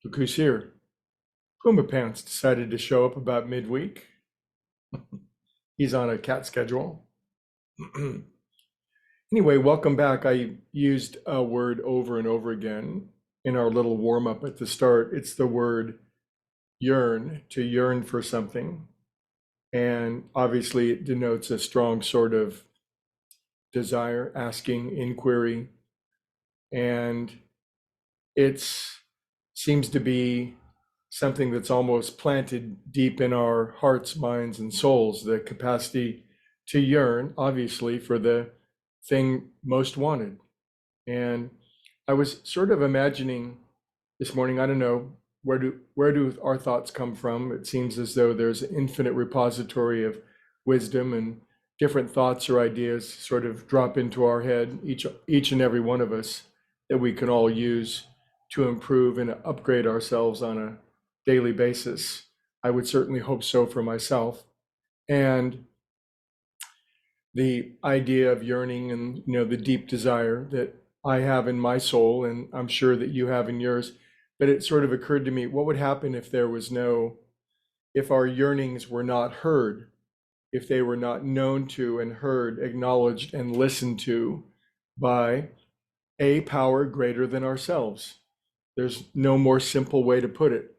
Look who's here. Pumbaa Pants decided to show up about midweek. He's on a cat schedule. Anyway, welcome back. I used a word over and over again in our little warm up at the start. It's the word yearn, to yearn for something. And obviously, it denotes a strong sort of desire, asking, inquiry. And it seems to be something that's almost planted deep in our hearts, minds, and souls, the capacity to yearn, obviously, for the thing most wanted. And I was sort of imagining this morning, I don't know, where do our thoughts come from? It seems as though there's an infinite repository of wisdom, and different thoughts or ideas sort of drop into our head, each and every one of us, that we can all use to improve and upgrade ourselves on a daily basis. I would certainly hope so for myself. And the idea of yearning and the deep desire that I have in my soul, and I'm sure that you have in yours, but it sort of occurred to me, what would happen if if our yearnings were not heard, if they were not known to and heard, acknowledged and listened to by a power greater than ourselves? There's no more simple way to put it.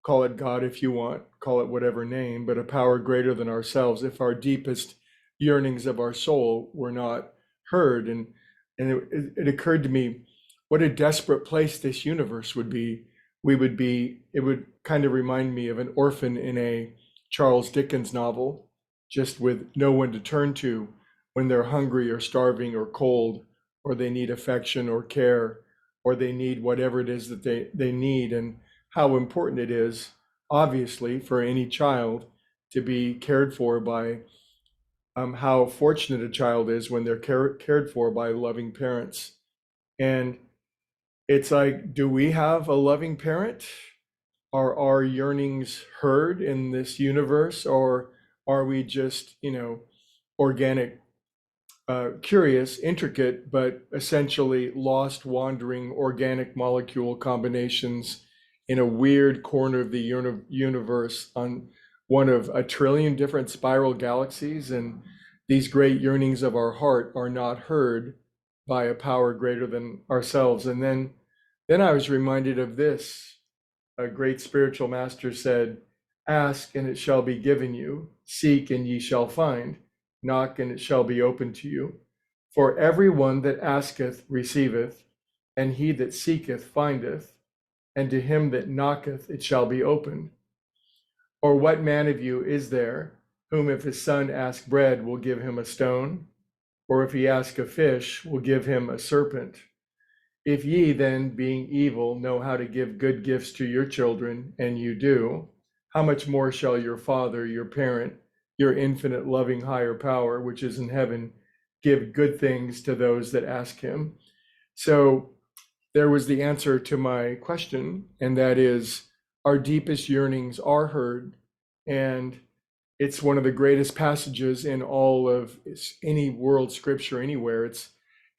Call it God if you want, call it whatever name, but a power greater than ourselves. If our deepest yearnings of our soul were not heard, and it occurred to me, what a desperate place this universe would be. It would kind of remind me of an orphan in a Charles Dickens novel, just with no one to turn to when they're hungry or starving or cold, or they need affection or care, or they need whatever it is that they need. And how important it is, obviously, for any child to be cared for by, how fortunate a child is when they're cared for by loving parents. And it's like, do we have a loving parent? Are our yearnings heard in this universe, or are we just, organic, curious, intricate, but essentially lost, wandering organic molecule combinations in a weird corner of the universe on one of a trillion different spiral galaxies? And these great yearnings of our heart are not heard by a power greater than ourselves. And then I was reminded of this. A great spiritual master said, "Ask and it shall be given you, seek and ye shall find, knock and it shall be opened to you. For every one that asketh receiveth, and he that seeketh findeth, and to him that knocketh it shall be opened. Or what man of you is there, whom if his son ask bread will give him a stone? Or if he ask a fish will give him a serpent? If ye then, being evil, know how to give good gifts to your children, and you do, how much more shall your Father, your parent, your infinite loving higher power, which is in heaven, give good things to those that ask him?" So there was the answer to my question, and that is, our deepest yearnings are heard. And it's one of the greatest passages in all of any world scripture anywhere.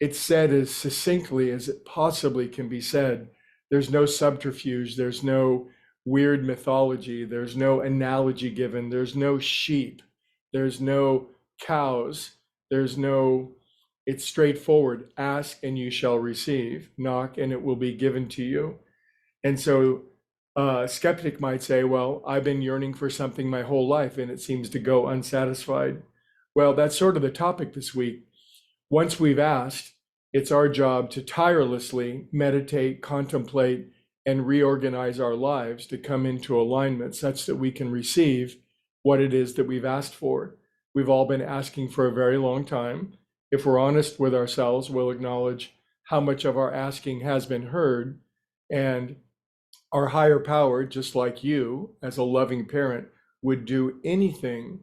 It's said as succinctly as it possibly can be said. There's no subterfuge, there's no weird mythology, there's no analogy given, there's no sheep, there's no cows, it's straightforward. Ask and you shall receive, knock and it will be given to you. And so a skeptic might say, well, I've been yearning for something my whole life and it seems to go unsatisfied. Well, that's sort of the topic this week. Once we've asked, it's our job to tirelessly meditate, contemplate, and reorganize our lives to come into alignment such that we can receive what it is that we've asked for. We've all been asking for a very long time. If we're honest with ourselves, we'll acknowledge how much of our asking has been heard. And our higher power, just like you, as a loving parent, would do anything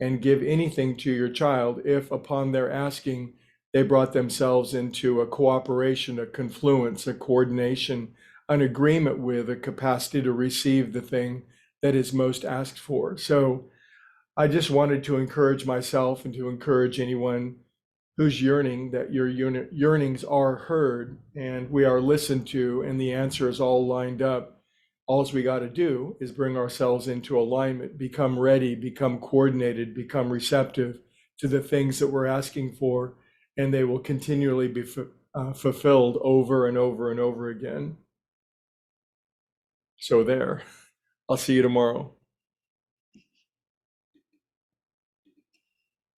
and give anything to your child if, upon their asking, they brought themselves into a cooperation, a confluence, a coordination, an agreement with, a capacity to receive the thing that is most asked for. So I just wanted to encourage myself and to encourage anyone who's yearning, that your yearnings are heard and we are listened to, and the answer is all lined up. All we got to do is bring ourselves into alignment, become ready, become coordinated, become receptive to the things that we're asking for, and they will continually be fulfilled over and over and over again. So there, I'll see you tomorrow.